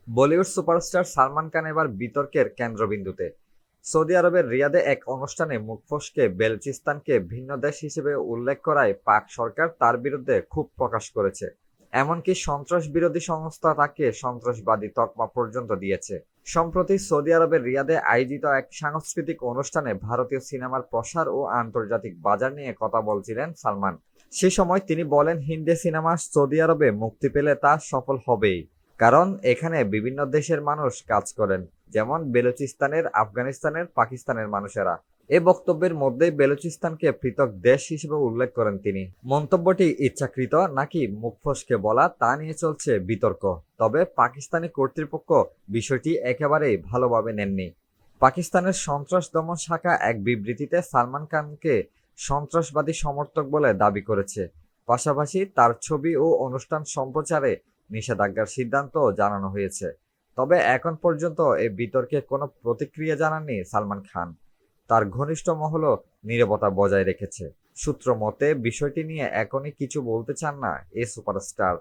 Bollywood superstar Salman Khan এবার বিতর্কের কেন্দ্রবিন্দুতে। সৌদি আরবের রিয়াদে এক অনুষ্ঠানে মুখ ফসকে বেলুচিস্তানকে ভিন্ন দেশ হিসেবে উল্লেখ করায় পাক সরকার তার বিরুদ্ধে ক্ষোভ প্রকাশ করেছে। এমনকি সন্ত্রাস বিরোধী সংস্থা তাকে সন্ত্রাসবাদী তকমা পর্যন্ত দিয়েছে। সম্প্রতি সৌদি আরবের রিয়াদে আয়োজিত এক সাংস্কৃতিক অনুষ্ঠানে ভারতীয় সিনেমার প্রসার ও আন্তর্জাতিক বাজার নিয়ে কথা বলছিলেন সালমান। সে সময় তিনি বলেন, হিন্দি সিনেমা সৌদি আরবে মুক্তি পেলে তা সফল হবেই, কারণ এখানে বিভিন্ন দেশের মানুষ কাজ করেন, যেমন বেলুচিস্তানের, আফগানিস্তানের, পাকিস্তানের মানুষেরা। এ বক্তব্যের মধ্যেই বেলুচিস্তানকে পৃথক দেশ হিসেবে উল্লেখ করেন তিনি। মন্তব্যটি ইচ্ছাকৃত নাকি মুখ ফসকে বলা তা নিয়ে চলছে বিতর্ক। তবে পাকিস্তানি কর্তৃপক্ষ বিষয়টি একেবারেই ভালোভাবে নেননি। পাকিস্তানের সন্ত্রাস দমন শাখা এক বিবৃতিতে সালমান খানকে সন্ত্রাসবাদী সমর্থক বলে দাবি করেছে। পাশাপাশি তার ছবি ও অনুষ্ঠান সম্প্রচারে নিষেধাজ্ঞার সিদ্ধান্তও জানানো হয়েছে। তবে এখন পর্যন্ত এ বিতর্কে কোনো প্রতিক্রিয়া জানাননি সালমান খান। তার ঘনিষ্ঠ মহলও নীরবতা বজায় রেখেছে। সূত্র মতে বিষয়টি নিয়ে এখনই কিছু বলতে চান না এ সুপারস্টার।